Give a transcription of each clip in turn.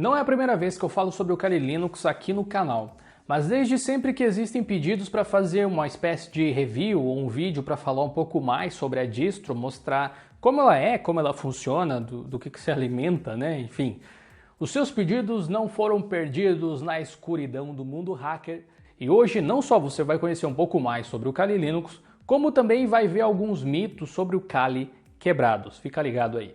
Não é a primeira vez que eu falo sobre o Kali Linux aqui no canal, mas desde sempre que existem pedidos para fazer uma espécie de review ou um vídeo para falar um pouco mais sobre a distro, mostrar como ela é, como ela funciona, do que se alimenta, né? Enfim, os seus pedidos não foram perdidos na escuridão do mundo hacker e hoje não só você vai conhecer um pouco mais sobre o Kali Linux, como também vai ver alguns mitos sobre o Kali quebrados. Fica ligado aí.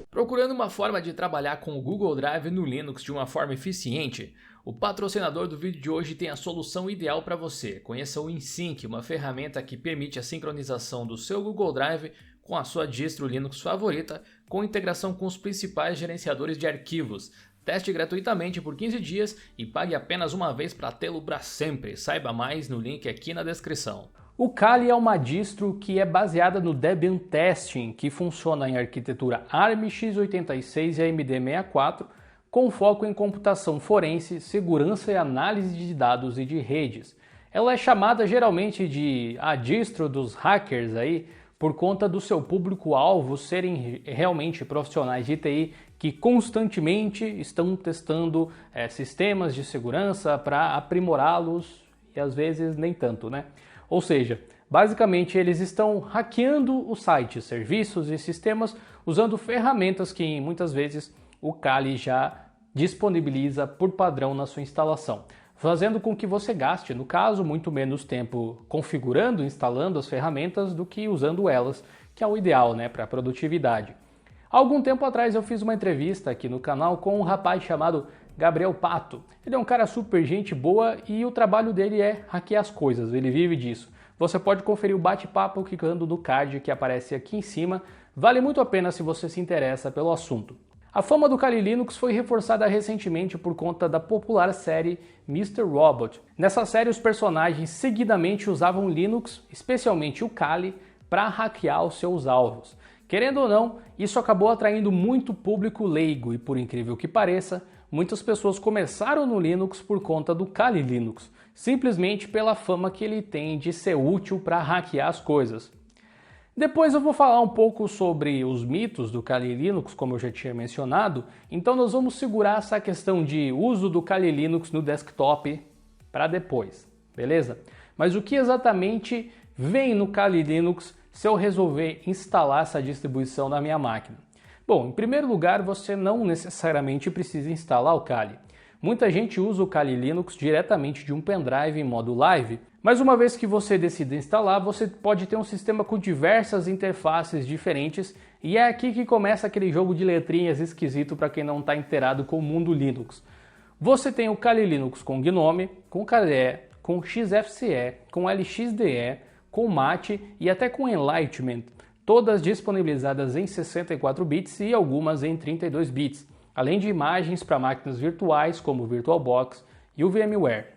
Procurando uma forma de trabalhar com o Google Drive no Linux de uma forma eficiente? O patrocinador do vídeo de hoje tem a solução ideal para você. Conheça o InSync, uma ferramenta que permite a sincronização do seu Google Drive com a sua distro Linux favorita, com integração com os principais gerenciadores de arquivos. Teste gratuitamente por 15 dias e pague apenas uma vez para tê-lo para sempre. Saiba mais no link aqui na descrição. O Kali é uma distro que é baseada no Debian Testing, que funciona em arquitetura ARM, x86 e AMD64, com foco em computação forense, segurança e análise de dados e de redes. Ela é chamada geralmente de a distro dos hackers aí, por conta do seu público-alvo serem realmente profissionais de TI que constantemente estão testando sistemas de segurança para aprimorá-los e às vezes nem tanto, né? Ou seja, basicamente eles estão hackeando os sites, serviços e sistemas usando ferramentas que muitas vezes o Kali já disponibiliza por padrão na sua instalação, fazendo com que você gaste, no caso, muito menos tempo configurando e instalando as ferramentas do que usando elas, que é o ideal, né, para a produtividade. Há algum tempo atrás eu fiz uma entrevista aqui no canal com um rapaz chamado Gabriel Pato. Ele é um cara super gente boa e o trabalho dele é hackear as coisas, ele vive disso. Você pode conferir o bate-papo clicando no card que aparece aqui em cima, vale muito a pena se você se interessa pelo assunto. A fama do Kali Linux foi reforçada recentemente por conta da popular série Mr. Robot. Nessa série os personagens seguidamente usavam Linux, especialmente o Kali, para hackear os seus alvos. Querendo ou não, isso acabou atraindo muito público leigo e, por incrível que pareça, muitas pessoas começaram no Linux por conta do Kali Linux, simplesmente pela fama que ele tem de ser útil para hackear as coisas. Depois eu vou falar um pouco sobre os mitos do Kali Linux, como eu já tinha mencionado, então nós vamos segurar essa questão de uso do Kali Linux no desktop para depois, beleza? Mas o que exatamente vem no Kali Linux se eu resolver instalar essa distribuição na minha máquina? Bom, em primeiro lugar, você não necessariamente precisa instalar o Kali. Muita gente usa o Kali Linux diretamente de um pendrive em modo live, mas uma vez que você decida instalar, você pode ter um sistema com diversas interfaces diferentes e é aqui que começa aquele jogo de letrinhas esquisito para quem não está inteirado com o mundo Linux. Você tem o Kali Linux com GNOME, com KDE, com XFCE, com LXDE, com Mate e até com Enlightenment, todas disponibilizadas em 64 bits e algumas em 32 bits, além de imagens para máquinas virtuais como o VirtualBox e o VMware.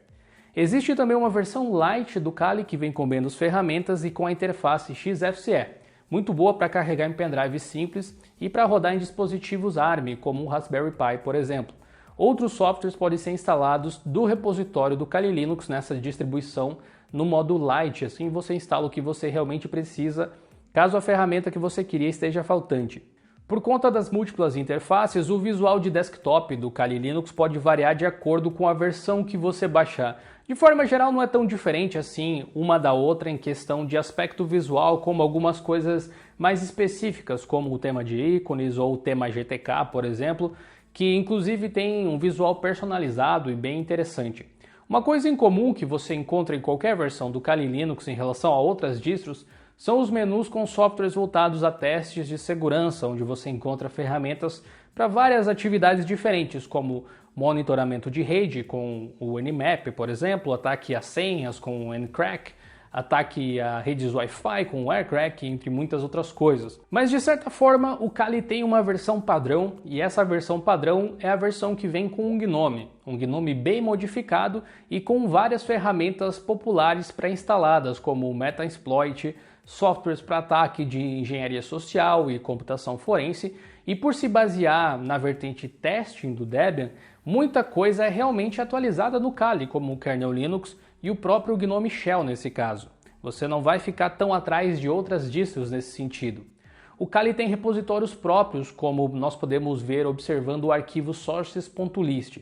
Existe também uma versão Lite do Kali que vem com menos ferramentas e com a interface XFCE, muito boa para carregar em pendrive simples e para rodar em dispositivos ARM, como o Raspberry Pi, por exemplo. Outros softwares podem ser instalados do repositório do Kali Linux nessa distribuição no modo Lite, assim você instala o que você realmente precisa, caso a ferramenta que você queria esteja faltante. Por conta das múltiplas interfaces, o visual de desktop do Kali Linux pode variar de acordo com a versão que você baixar. De forma geral, não é tão diferente assim uma da outra em questão de aspecto visual, como algumas coisas mais específicas, como o tema de ícones ou o tema GTK, por exemplo, que inclusive tem um visual personalizado e bem interessante. Uma coisa em comum que você encontra em qualquer versão do Kali Linux em relação a outras distros são os menus com softwares voltados a testes de segurança, onde você encontra ferramentas para várias atividades diferentes, como monitoramento de rede com o Nmap, por exemplo, ataque a senhas com o Ncrack, ataque a redes Wi-Fi com o Aircrack, entre muitas outras coisas. Mas de certa forma, o Kali tem uma versão padrão, e essa versão padrão é a versão que vem com um GNOME bem modificado e com várias ferramentas populares pré-instaladas, como o Metasploit, softwares para ataque de engenharia social e computação forense, e por se basear na vertente testing do Debian, muita coisa é realmente atualizada no Kali, como o kernel Linux e o próprio GNOME Shell nesse caso. Você não vai ficar tão atrás de outras distros nesse sentido. O Kali tem repositórios próprios, como nós podemos ver observando o arquivo sources.list.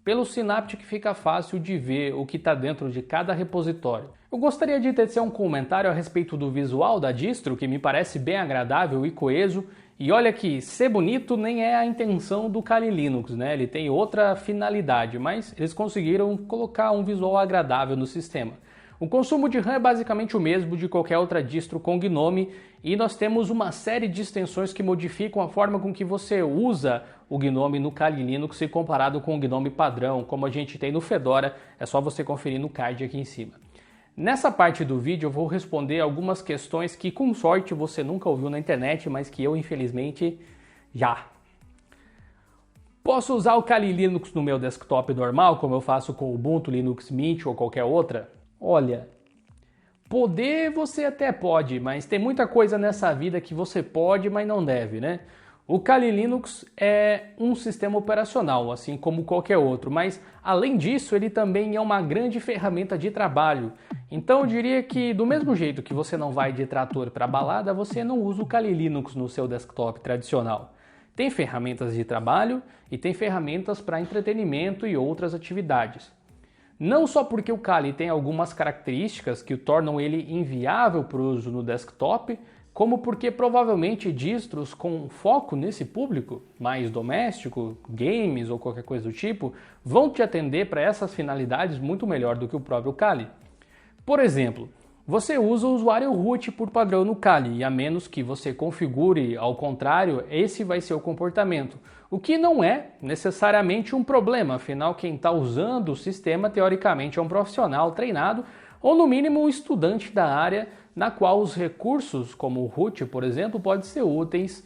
Pelo Synaptic fica fácil de ver o que está dentro de cada repositório. Eu gostaria de tecer um comentário a respeito do visual da distro, que me parece bem agradável e coeso. E olha que ser bonito nem é a intenção do Kali Linux, né? Ele tem outra finalidade, mas eles conseguiram colocar um visual agradável no sistema. O consumo de RAM é basicamente o mesmo de qualquer outra distro com GNOME e nós temos uma série de extensões que modificam a forma com que você usa o GNOME no Kali Linux se comparado com o GNOME padrão, como a gente tem no Fedora, é só você conferir no card aqui em cima. Nessa parte do vídeo eu vou responder algumas questões que com sorte você nunca ouviu na internet, mas que eu infelizmente já. Posso usar o Kali Linux no meu desktop normal, como eu faço com o Ubuntu, Linux Mint ou qualquer outra? Olha, poder você até pode, mas tem muita coisa nessa vida que você pode, mas não deve, né? O Kali Linux é um sistema operacional, assim como qualquer outro, mas além disso ele também é uma grande ferramenta de trabalho. Então eu diria que do mesmo jeito que você não vai de trator para balada, você não usa o Kali Linux no seu desktop tradicional. Tem ferramentas de trabalho e tem ferramentas para entretenimento e outras atividades. Não só porque o Kali tem algumas características que o tornam ele inviável para o uso no desktop, como porque provavelmente distros com foco nesse público, mais doméstico, games ou qualquer coisa do tipo, vão te atender para essas finalidades muito melhor do que o próprio Kali. Por exemplo, você usa o usuário root por padrão no Kali e a menos que você configure ao contrário, esse vai ser o comportamento. O que não é necessariamente um problema, afinal quem está usando o sistema teoricamente é um profissional treinado ou no mínimo um estudante da área na qual os recursos como o root, por exemplo, podem ser úteis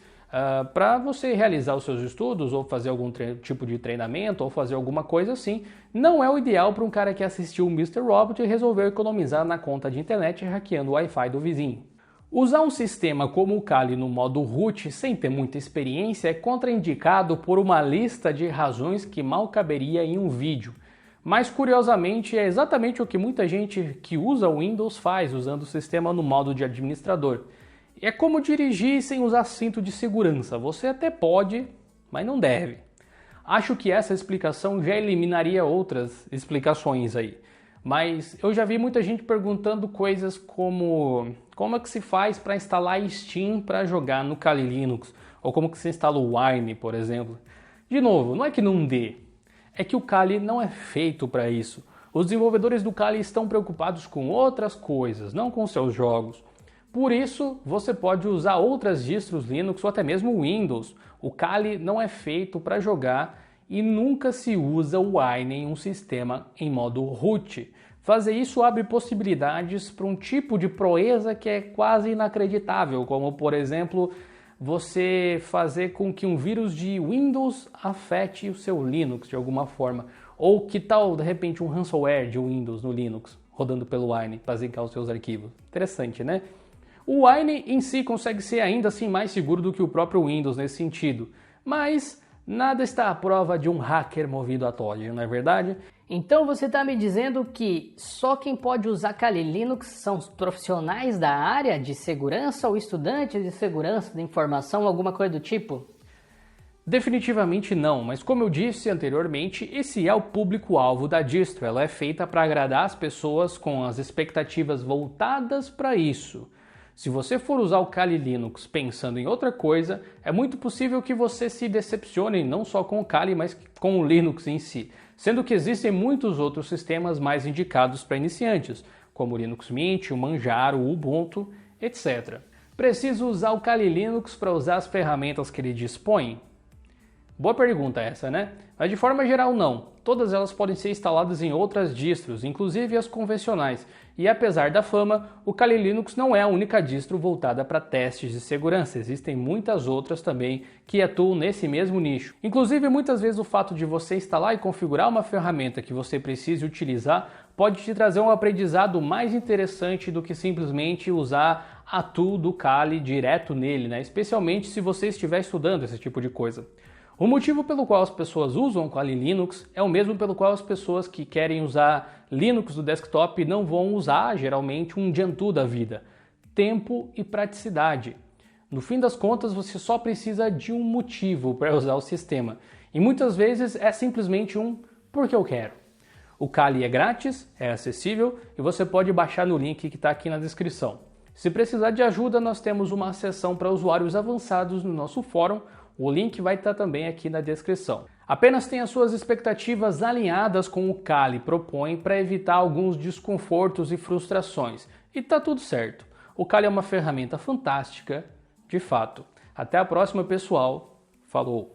para você realizar os seus estudos ou fazer algum tipo de treinamento ou fazer alguma coisa assim. Não é o ideal para um cara que assistiu o Mr. Robot e resolveu economizar na conta de internet hackeando o Wi-Fi do vizinho. Usar um sistema como o Kali no modo root sem ter muita experiência é contraindicado por uma lista de razões que mal caberia em um vídeo. Mas curiosamente é exatamente o que muita gente que usa o Windows faz usando o sistema no modo de administrador. É como dirigir sem usar cinto de segurança, você até pode, mas não deve. Acho que essa explicação já eliminaria outras explicações aí. Mas eu já vi muita gente perguntando coisas como é que se faz para instalar Steam para jogar no Kali Linux, ou como que se instala o Wine, por exemplo. De novo, não é que não dê, é que o Kali não é feito para isso. Os desenvolvedores do Kali estão preocupados com outras coisas, não com seus jogos. Por isso, você pode usar outras distros Linux ou até mesmo Windows. O Kali não é feito para jogar e nunca se usa o Wine em um sistema em modo root. Fazer isso abre possibilidades para um tipo de proeza que é quase inacreditável, como por exemplo, você fazer com que um vírus de Windows afete o seu Linux de alguma forma. Ou que tal, de repente, um ransomware de Windows no Linux, rodando pelo Wine, para zicar os seus arquivos. Interessante, né? O Wine em si consegue ser ainda assim mais seguro do que o próprio Windows nesse sentido, mas nada está à prova de um hacker movido a Todd, não é verdade? Então você está me dizendo que só quem pode usar Kali Linux são os profissionais da área de segurança ou estudantes de segurança da informação, alguma coisa do tipo? Definitivamente não, mas como eu disse anteriormente, esse é o público-alvo da distro. Ela é feita para agradar as pessoas com as expectativas voltadas para isso. Se você for usar o Kali Linux pensando em outra coisa, é muito possível que você se decepcione não só com o Kali, mas com o Linux em si, sendo que existem muitos outros sistemas mais indicados para iniciantes, como o Linux Mint, o Manjaro, o Ubuntu, etc. Preciso usar o Kali Linux para usar as ferramentas que ele dispõe? Boa pergunta essa, né? Mas de forma geral não. Todas elas podem ser instaladas em outras distros, inclusive as convencionais. E apesar da fama, o Kali Linux não é a única distro voltada para testes de segurança. Existem muitas outras também que atuam nesse mesmo nicho. Inclusive, muitas vezes o fato de você instalar e configurar uma ferramenta que você precise utilizar pode te trazer um aprendizado mais interessante do que simplesmente usar a tool do Kali direto nele, né? Especialmente se você estiver estudando esse tipo de coisa. O motivo pelo qual as pessoas usam o Kali Linux é o mesmo pelo qual as pessoas que querem usar Linux do desktop não vão usar, geralmente, um Gentoo da vida. Tempo e praticidade. No fim das contas, você só precisa de um motivo para usar o sistema. E muitas vezes é simplesmente um porque eu quero. O Kali é grátis, é acessível e você pode baixar no link que está aqui na descrição. Se precisar de ajuda, nós temos uma seção para usuários avançados no nosso fórum. O link vai estar também aqui na descrição. Apenas tenha suas expectativas alinhadas com o Kali propõe para evitar alguns desconfortos e frustrações. E tá tudo certo. O Kali é uma ferramenta fantástica, de fato. Até a próxima, pessoal. Falou!